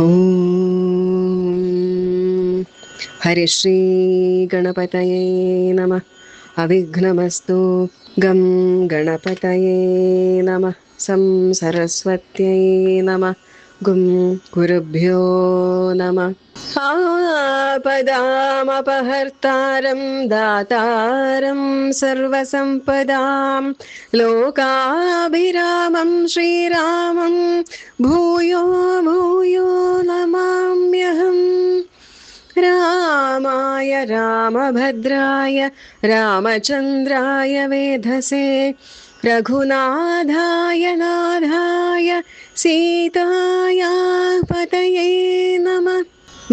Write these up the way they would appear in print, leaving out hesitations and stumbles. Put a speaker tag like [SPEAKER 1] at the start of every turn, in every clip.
[SPEAKER 1] ഓം ഹരിശ്രീ ഗണപതയേ നമഃ. അവിഘ്നമസ്തു. ഗം ഗണപതയേ നമഃ. സം സരസ്വത്यै നമഃ. ഗും ഗുരുഭ്യോ നമഃ. ആപദാമപഹർത്താരം ദാതാരം സർവസമ്പദാം ലോകാഭിരാമം ശ്രീരാമം ഭൂയോ ഭൂയോ നമാമ്യഹം. രാമായ രാമഭദ്രായ രാമചന്ദ്രായ വേധസേ രഘുനാഥായ നാഥായ സീതായാ പതയേ നമഃ.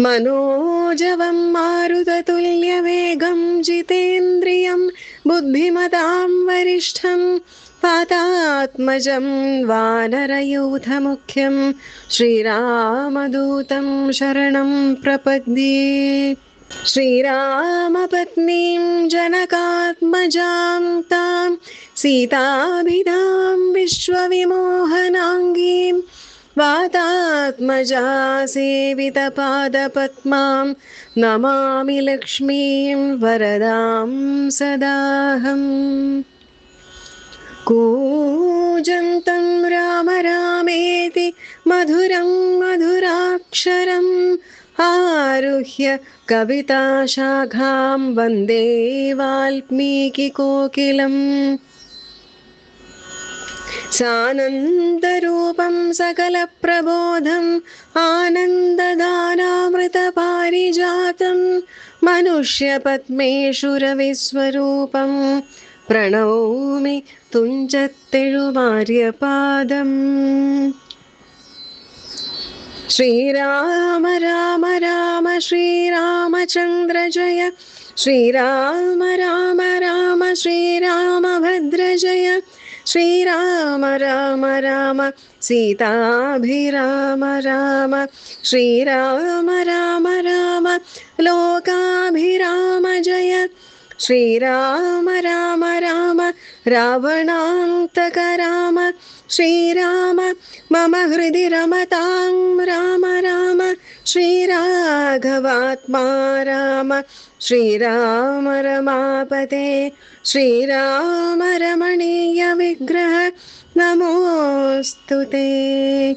[SPEAKER 1] മനോജവം മാരുതതുല്യവേഗം ജിതേന്ദ്രിയം ബുദ്ധിമതാം വരിഷ്ഠം വാതാത്മജം വാനരയൂഥമുഖ്യം ശ്രീരാമദൂതം ശരണം പ്രപദ്യേ. ശ്രീരാമപത്നീം ജനകാത്മജാം താം സീതാഭിധാം വിശ്വവിമോഹനാംഗീം വാതാത്മജാ സേവിതപാദപദ്മാം നമാമി ലക്ഷ്മീം വരദാം സദാഹം. കൂജന്തം രാമ രാമേതി മധുരം മധുരാക്ഷരം ആരുഹ്യ കവിതാശാഖാം വന്ദേ വാൽമീകികോകിലം. സാനന്ദരൂപം സകലപ്രബോധം ആനന്ദദാനാമൃതപാരിജാതം മനുഷ്യപത്മേഷുരവിസ്വരൂപം പ്രണൗമി തുഞ്ചത്തെഴുമാര്യപാദം. ശ്രീരാമ രാമ രാമ ശ്രീരാമചന്ദ്ര ജയ ശ്രീരാമ രാമ രാമ ശ്രീരാമഭദ്ര ജയ ശ്രീരാമ രാമ രാമ സീതാഭിരാമ രാമ ശ്രീരാമ രാമ രാമ ലോകാഭിരാമ ജയ ശ്രീരാമ രാമ രാമ രാവണാന്തക രാമ ശ്രീരാമ മമ ഹൃദി രമതാം രാമ രാമ ശ്രീരാഘവാത്മാ രാമ ശ്രീരാമ രമാപതേ ശ്രീരാമ രമണീയ വിഗ്രഹ നമോസ്തുതേ.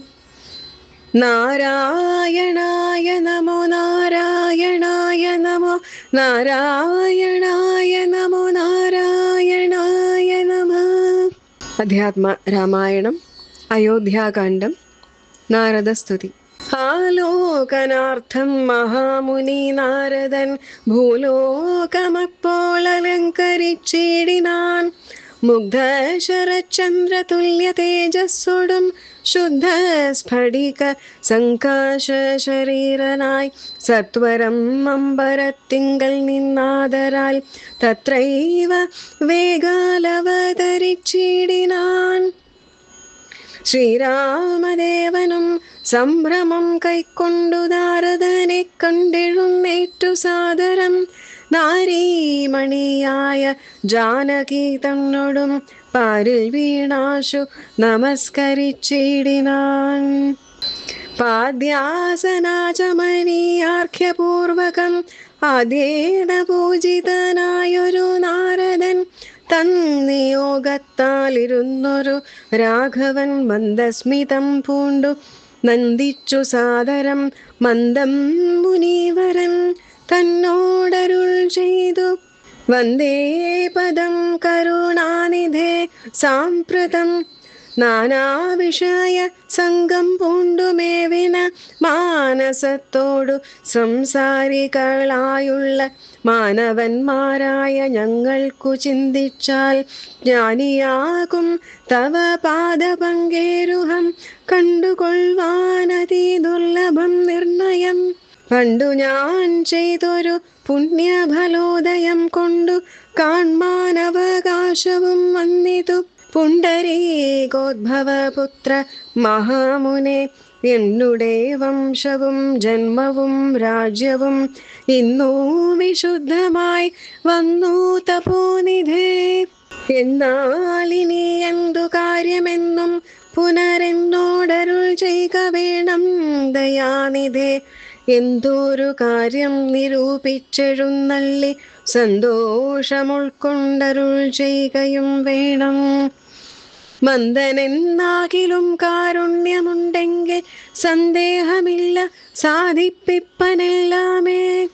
[SPEAKER 1] നാരായണായ നമോ നാരായണായ നമോ നാരായണായ നമോ നാരായണായ നമഃ. അധ്യാത്മ രാമായണം അയോധ്യാകാന്ഡം നാരദസ്തുതി. ആലോകനാർത്ഥം മഹാമുനി നാരദൻ ഭൂലോകമപ്പോൾ അലങ്കരിച്ചിടിനാൻ. മുഗ്ധ ശരചന്ദ്ര തുല്യ തേജസ്സോടും ശുദ്ധ സ്ഫടിക സങ്കാശ ശരീരനായി സത്വരം അമ്പരത്തിങ്കൽ നിന്നാദരാൽ തത്രൈവ വേഗാലവതരിച്ചിടിനാൻ. ശ്രീരാമദേവനും സംഭ്രമം കൈക്കൊണ്ടു നാരദനെ കണ്ടെഴുന്നേറ്റു സാദരം നാരീമണിയായ ജാനകി തന്നോടും പാരിൽ വീണാശു നമസ്കരിച്ചിടിനാൻ. പാദ്യാസനാചമനീയാർഘ്യപൂർവകം ആദ്യേന പൂജിതനായൊരു നാരദൻ തന്നിയോഗത്താലിരുന്നൊരു രാഘവൻ മന്ദസ്മിതം പൂണ്ടു നന്ദിച്ചു സാദരം മന്ദം മുനീവരൻ തന്നോടരുൾ ചെയ്തു. വന്ദേ പദം കരുണാനിധേ സാമ്പ്രതം നാനാവിഷയ സംഘം പൂണ്ടുമേവിന മാനസത്തോടു സംസാരികളായുള്ള മാനവന്മാരായ ഞങ്ങൾക്കു ചിന്തിച്ചാൽ ജ്ഞാനിയാകും തവ പാദപങ്കേരുഹം കണ്ടുകൊള്ളുവാനതി ദുർലഭം നിർണയം. പണ്ടു ഞാൻ ചെയ്തൊരു പുണ്യഫലോദയം കൊണ്ടു കാൺമാനവകാശവും വന്നിതു. പുണ്ടരീകോദ്ഭവപുത്ര മഹാമുനെ എന്നുടെ വംശവും ജന്മവും രാജ്യവും ഇന്നു വിശുദ്ധമായി വന്നു തപോനിധേ. എന്നാലിനി എന്തു കാര്യമെന്നും പുനരെന്നോടരുൾ ചെയ്യുക വേണം ദയാനിധേ. എന്തോരു കാര്യം നിരൂപിച്ചെഴുന്നള്ളി സന്തോഷമുൾക്കൊണ്ടരുൾ ചെയ്യുകയും വേണം. മന്ദനെന്നാകിലും കാരുണ്യമുണ്ടെങ്കിൽ സന്ദേഹമില്ല സാധിപ്പിപ്പനെല്ലാമേ.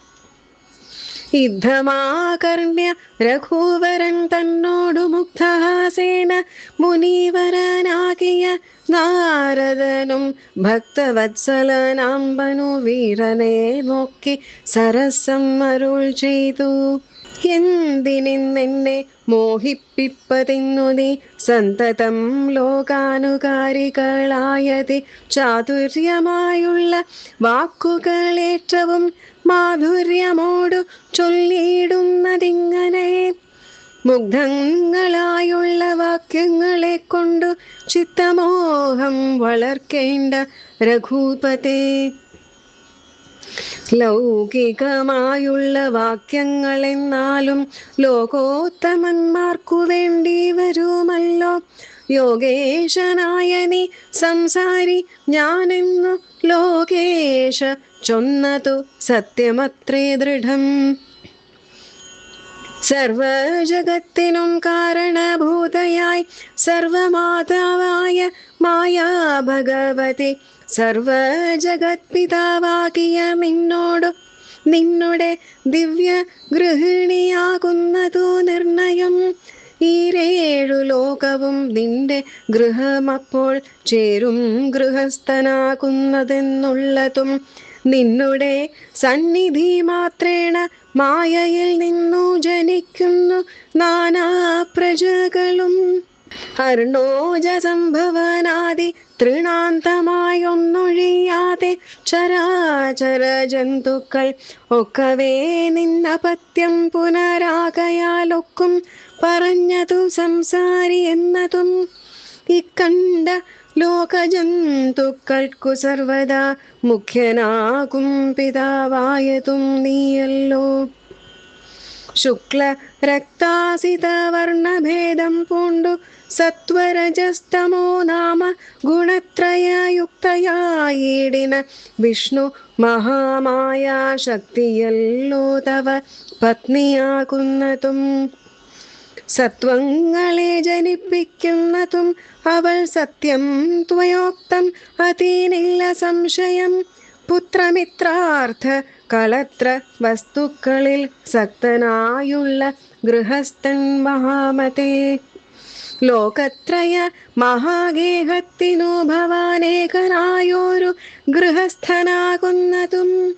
[SPEAKER 1] യുദ്ധമാകർണ്യ രഘുവരൻ തന്നോടു മുഗ്ധഹാസേന മുനീവരനാകിയ നാരദനും ഭക്തവത്സലനാമ്പനു വീരനെ നോക്കി സരസം അരുൾ ചെയ്തു. എന്തിനെന്നെ മോഹിപ്പിപ്പതിന്നു നീ സന്തതം ലോകാനുകാരികളായതി ചാതുര്യമായുള്ള വാക്കുകളേറ്റവും മാധുര്യമോടു ചൊല്ലിയിടുന്നതിങ്ങനെ. മുഗ്ധങ്ങളായുള്ള വാക്യങ്ങളെ കൊണ്ടു ചിത്തമോഹം വളർക്കേണ്ട രഘുപതേ. ലൗകികമായുള്ള വാക്യങ്ങളെന്നാലും ലോകോത്തമന്മാർക്കു വേണ്ടി വരുമല്ലോ. യോഗേശനായ നീ സംസാരി ഞാനെന്നു ലോകേശ ചൊന്നതു സത്യമത്രേ ദൃഢം. സർവജഗത്തിനും കാരണഭൂതയായി സർവമാതാവായ മായാ ഭഗവതി സർവജഗത്പിതാവാകിയ നിന്നോടു നിന്നുടെ ദിവ്യ ഗൃഹിണിയാകുന്നതു നിർണയം. ഈരേഴു ലോകവും നിന്റെ ഗൃഹമപ്പോൾ ചേരും ഗൃഹസ്ഥനാകുന്നതെന്നുള്ളതും നിന്നുടെ സന്നിധി മാത്രേണ മായയിൽ നിന്നു ജനിക്കുന്നു നാനാ പ്രജകളും. അർണോജ സംഭവനാദി തൃണാന്തമായൊന്നൊഴിയാതെ ചരാചര ജന്തുക്കൾ ഒക്കവേ നിന്നപത്യം പുനരാകയാലൊക്കും പറഞ്ഞതും സംസാരി എന്നതും. ഇക്കണ്ട ലോകജന്തുക്കൾക്കു സർവദാ മുഖ്യനാകും പിതാവായതും നീയല്ലോ. ശുക്ല രക്താസിത വർണ്ണഭേദം പൂണ്ടു സത്വരജസ്തമോ നാമ ഗുണത്രയയുക്തയായിടിന വിഷ്ണു മഹാമായ ശക്തിയല്ലോ തവ പത്നിയാകുന്നതും. സത്വങ്ങളെ ജനിപ്പിക്കുന്നതും അവൾ സത്യം ത്വയോക്തം അതീനില്ല സംശയം. പുത്രമിത്രാർത്ഥ കളത്ര വസ്തുക്കളിൽ സക്തനായുള്ള ഗൃഹസ്ഥൻ മഹാമതേ. ലോകത്രയ മഹാഗേഹത്തിനു ഭവാനേകനായൊരു ഗൃഹസ്ഥനാകുന്നതും.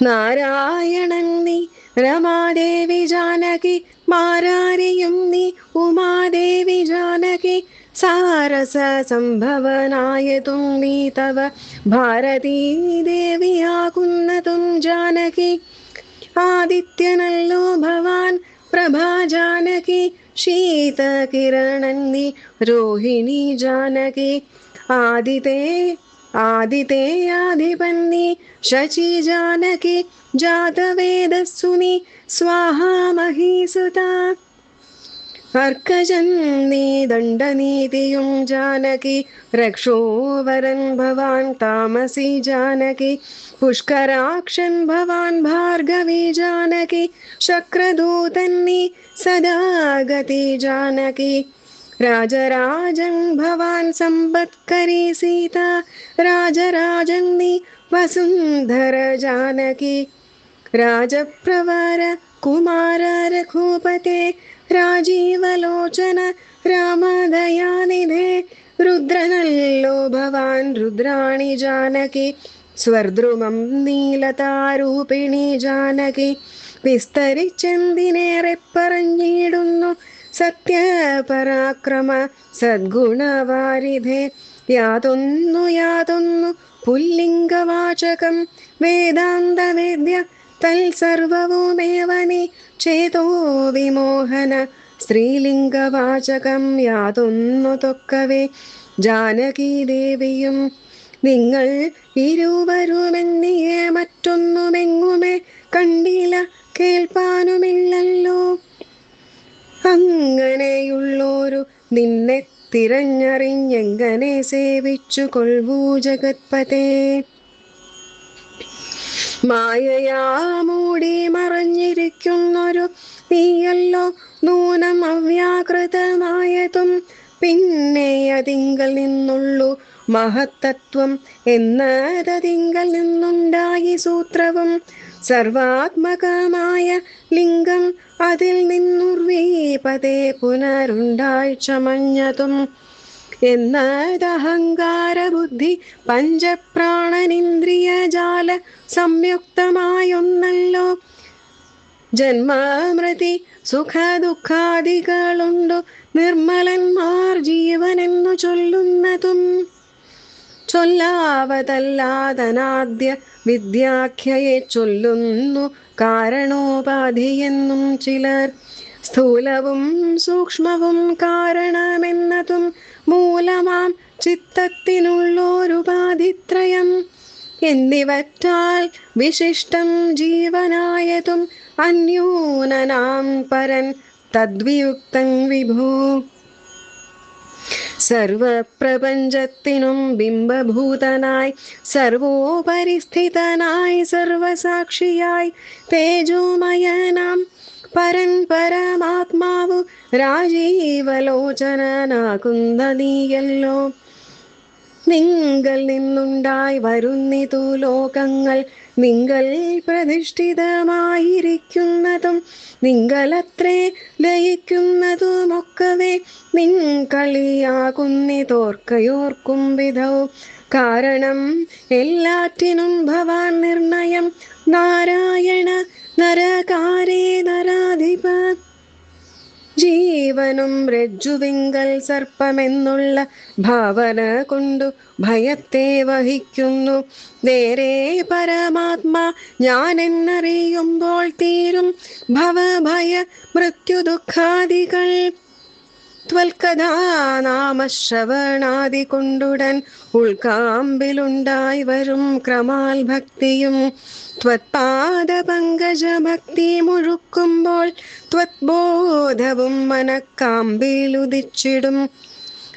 [SPEAKER 1] നാരായണൻ നീ രമാദേവി ജാനകി മാരാരിയും നീ ഉമാദേവി ജാനകി സാരസ സംഭവനായതും നീ തവ ഭാരതീ ദേവിയാകുന്നതും ജാനകി. ആദിത്യനല്ലോ ഭവാൻ പ്രഭാ ജാനകി ശീതകിരണൻ നീ രോഹിണി ജാനകി. ആദിതേയാധിപൻ നീ ശചി ജാനകി ജാതവേദസ്സു നീ സ്വാഹാ മഹീസുത. അർക്കജൻ നീ ദണ്ഡനീതിയും ജാനകി രക്ഷോവരൻ ഭവാൻ താമസി ജാനകി. പുഷ്കരാക്ഷൻ ഭവാൻ ഭാർഗവി ജാനകി ശക്രദൂതൻ നീ സദാഗതി ജാനകി. രാജരാജൻ ഭവാൻ സമ്പത്കരി സീത രാജരാജൻ നീ വസുന്ധര ജാനകി. രാജപ്രവര കുമാര രഘുപതേ രാജീവലോചന രാമദയാനിധേ. രുദ്രനല്ലോ ഭവാൻ രുദ്രാണി ജാനകി സ്വർദ്രുമം നീലതാരൂപിണി ജാനകി. വിസ്തരിച്ചെന്തിനേറെ പറഞ്ഞിടുന്നു സത്യപരാക്രമ സദ്ഗുണവാരിധേ. യാതൊന്നു പുല്ലിംഗവാചകം വേദാന്തവേദ്യ തൽസർവവുമേവ നീ ചേതോ വിമോഹന. സ്ത്രീലിംഗവാചകം യാതൊന്നു തൊക്കവേ ജാനകി ദേവിയും. നിങ്ങൾ ഇരുവരുമെന്നിയെ മറ്റൊന്നുമെങ്ങുമേ കണ്ടില്ല കേൾപ്പാനുമില്ലല്ലോ. അങ്ങനെയുള്ളൊരു നിന്നെ തിരഞ്ഞറിഞ്ഞെങ്ങനെ സേവിച്ചു കൊൾവൂ ജഗത്പതേ. മായയാ മൂടി മറഞ്ഞിരിക്കുന്നൊരു നീയല്ലോ നൂനം അവ്യാകൃതമായതും. പിന്നെ അതിങ്കൽ നിന്നുള്ളു മഹത്തത്വം എന്നതതിങ്കൽ നിന്നുണ്ടായി സൂത്രവും. സർവാത്മകമായ ലിംഗം അതിൽ നിന്നുർവീപതേ പുനരുണ്ടായി ചമഞ്ഞതും. എന്നതഹങ്കാര ബുദ്ധി പഞ്ചപ്രാണനിന്ദ്രിയജാല സംയുക്തമായൊന്നല്ലോ. ജന്മമൃതി സുഖ ദുഃഖാദികളുണ്ടു നിർമ്മലന്മാർ ജീവനെന്നു ചൊല്ലുന്നതും. ചൊല്ലാവതല്ലാതനാദ്യ വിദ്യാഖ്യയെ ചൊല്ലുന്നു കാരണോപാധിയെന്നും ചിലർ. സ്ഥൂലവും സൂക്ഷ്മവും കാരണമെന്നതും മൂലമാം ചിത്തത്തിനുള്ളോരുപാധിത്രയം എന്നിവറ്റാൽ വിശിഷ്ടം ജീവനായതും അന്യൂനനാം പരൻ തദ്വിയുക്തൻ വിഭൂ. സർവപ്രപഞ്ചത്തിനും ബിംബഭൂതനായി സർവോപരിസ്ഥിതനായി സർവസാക്ഷിയായി തേജോമയനാം പരൻ പരമാത്മാവു രാജീവലോചനനാകുന്ന നീയല്ലോ. നിങ്കൽ നിന്നുണ്ടായി വരുന്നിതു ലോകങ്ങൾ നിങ്കൽ പ്രതിഷ്ഠിതമായിരിക്കുന്നതും നിങ്കലത്രേ ലയിക്കുന്നതുമൊക്കവേ നിൻ കളിയാകുന്നിതോർക്കയോർക്കും വിധൗ. കാരണം എല്ലാറ്റിനും ഭവാൻ നിർണയം നാരായണ നരകാരേ നരാധിപ. ജീവനും രജ്ജുവിങ്കൽ സർപ്പമെന്നുള്ള ഭാവന കൊണ്ടു ഭയത്തെ വഹിക്കുന്നു. നേരെ പരമാത്മാ ഞാനെന്നറിയുമ്പോൾ തീരും ഭവഭയ മൃത്യുദുഃഖാദികൾ. ത്വൽക്കഥാനാമശ്രവണാദി കൊണ്ടുടൻ ഉൾക്കാമ്പിലുണ്ടായി വരും ക്രമാൽ ഭക്തിയും. ത്വത്പാദപങ്കജ ഭക്തി മുഴുക്കുമ്പോൾ ത്വത്ബോധവും മനക്കാമ്പിലുദിച്ചിടും.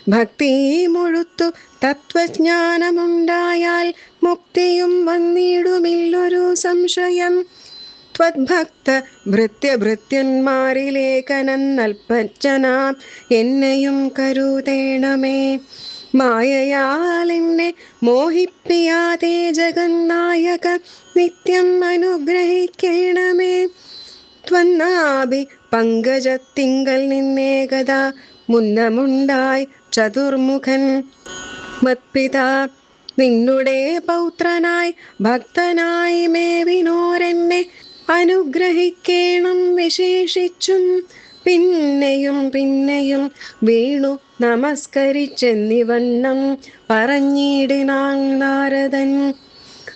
[SPEAKER 1] ഭക്തി മുഴുത്തു തത്വജ്ഞാനമുണ്ടായാൽ മുക്തിയും വന്നിടുമില്ലൊരു സംശയം. ത്വദ്ഭക്ത ഭൃത്യഭൃത്യന്മാരിലേക്കനൽപ്പജ്ജനാം എന്നെയും കരുതേണമേ. മായയാൽ എന്നെ മോഹിപ്പിയാതെ ജഗന്നായക നിത്യം അനുഗ്രഹിക്കണമേ. ത്വന്നാഭി പങ്കജത്തിങ്കൽ നിന്നേകദാ മുന്നമുണ്ടായി ചതുർമുഖൻ മത്പിതാ. നിന്നുടെ പൗത്രനായി ഭക്തനായി മേവിനോരെന്നെ അനുഗ്രഹിക്കേണം വിശേഷിച്ചും. പിന്നെയും പിന്നെയും വീണു നമസ്കരിച്ചെന്നിവണ്ണം പറഞ്ഞിടിനാൻ നാരദൻ.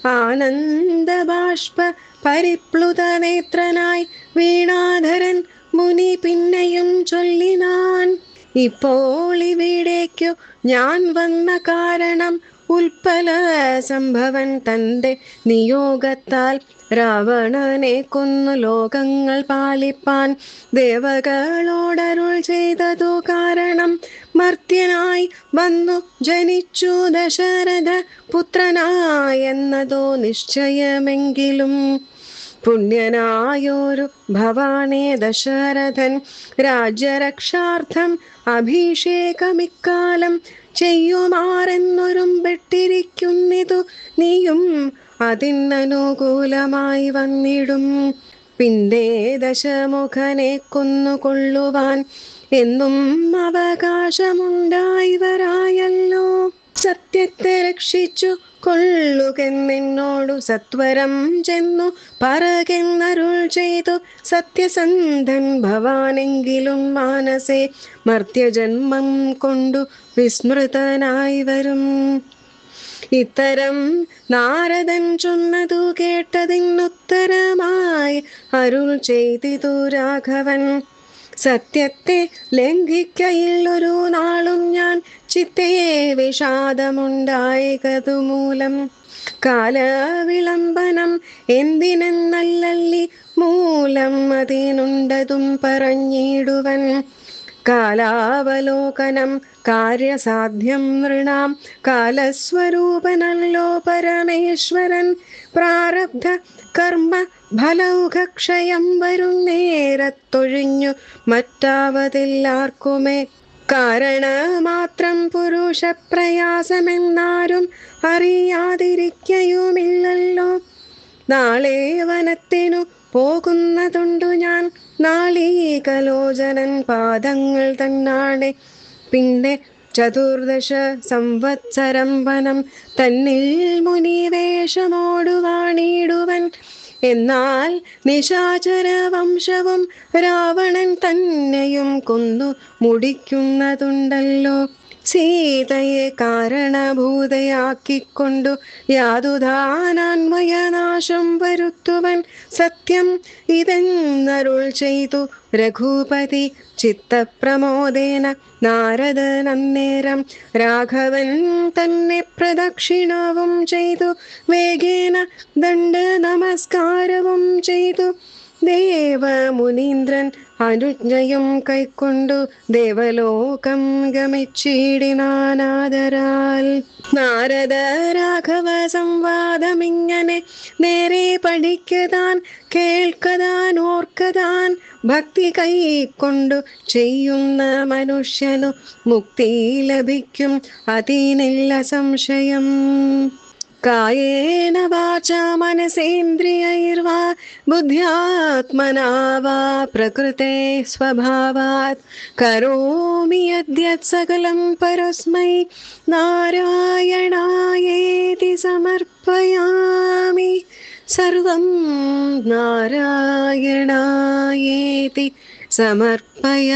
[SPEAKER 1] ആനന്ദബാഷ്പ പരിപ്ലുത നേത്രനായി വീണാധരൻ മുനി പിന്നെയും ചൊല്ലിനാൻ. ഇപ്പോൾ ഇവിടേക്കു ഞാൻ വന്ന കാരണം ഉൽപ്പല സംഭവൻ തൻ്റെ നിയോഗത്താൽ രാവണനെ കൊന്നു ലോകങ്ങൾ പാലിപ്പാൻ ദേവകളോടരുൾ ചെയ്തതു കാരണം മർത്യനായി വന്നു ജനിച്ചു ദശരഥ പുത്രനായെന്നതോ നിശ്ചയമെങ്കിലും. പുണ്യനായോരു ഭവാനേ ദശരഥൻ രാജ്യരക്ഷാർത്ഥം അഭിഷേകമിക്കാലം ചെയ്യുമാറെന്നൊരുമ്പെട്ടിരിക്കുന്നിതു നീയും അതിനനുകൂലമായി വന്നിടും. പിന്നെ ദശമുഖനെ കൊന്നുകൊള്ളുവാൻ എന്നും അവകാശമുണ്ടായി വരായല്ലോ. സത്യത്തെ രക്ഷിച്ചു കൊള്ളുകെന്നെന്നോടു സത്വരം ചെന്നു പറകെന്നരുൾ ചെയ്തു സത്യസന്ധൻ ഭവാനെങ്കിലും മാനസേ മർത്യജന്മം കൊണ്ടു വിസ്മൃതനായി വരും. ഇത്തരം നാരദൻ ചൊന്നതു കേട്ടതിനുത്തരമായി അരുൾ ചെയ്തിതു രാഘവൻ. സത്യത്തെ ലംഘിക്കയില്ലൊരു നാളും ഞാൻ ചിത്തേ വിഷാദമുണ്ടായകതുമൂലം. കാലവിളംബനം എന്തിനെന്നല്ലല്ലി മൂലം അതിനുണ്ടതും പറഞ്ഞിടുവൻ. കാലാവലോകനം കാര്യസാധ്യം നൃണാം കാലസ്വരൂപനല്ലോ പരമേശ്വരൻ. പ്രാരബ്ധ കർമ്മ ഫലൗഘക്ഷയം വരും നേരത്തൊഴിഞ്ഞു മറ്റാവതില്ലാർക്കുമേ. കാരണമാത്രം പുരുഷപ്രയാസമെന്നാരും അറിയാതിരിക്കയുമില്ലല്ലോ. നാളെ വനത്തിനു പോകുന്നതുണ്ടു ഞാൻ, നാളീകലോചനൻ പാദങ്ങൾ തന്നാണെ. പിന്നെ ചതുർദശ സംവത്സരം വനം തന്നിൽ മുനിവേഷമോടുവാണിടുവൻ. എന്നാൽ നിശാചര വംശവും രാവണൻ തന്നെയും കൊന്നു മുടിക്കുന്നതുണ്ടല്ലോ. സീതയെ കാരണഭൂതയാക്കിക്കൊണ്ടു യാതുധാനാന്മയനാശം വരുത്തുവൻ. സത്യം ഇതെന്നരുൾ ചെയ്തു രഘുപതി ചിത്തപ്രമോദേന. നാരദൻ അന്നേരം രാഘവൻ തന്നെ പ്രദക്ഷിണവും ചെയ്തു, വേഗേന ദണ്ഡ നമസ്കാരവും ചെയ്തു. ദേവമുനീന്ദ്രൻ അനുജ്ഞയും കൈക്കൊണ്ടു ദേവലോകം ഗമിച്ചിടിനാനാദരാൽ. നാരദ രാഘവ സംവാദമിങ്ങനെ നേരെ പഠിക്കതാൻ കേൾക്കതാൻ ഓർക്കതാൻ. ഭക്തി കൈക്കൊണ്ടു ചെയ്യുന്ന മനുഷ്യനു മുക്തി ലഭിക്കും, അതിനില്ല സംശയം. കായേന വാചാ മനസേന്ദ്രിയൈർവാ ബുദ്ധ്യാത്മനാ വാ പ്രകൃതേ സ്വഭാവാത് കരോമി യദ്യത് സകലം പരസ്മൈ നാരായണായേതി സമർപ്പയാമി. സർവം നാരായണായേതി സമർപ്പയാമി.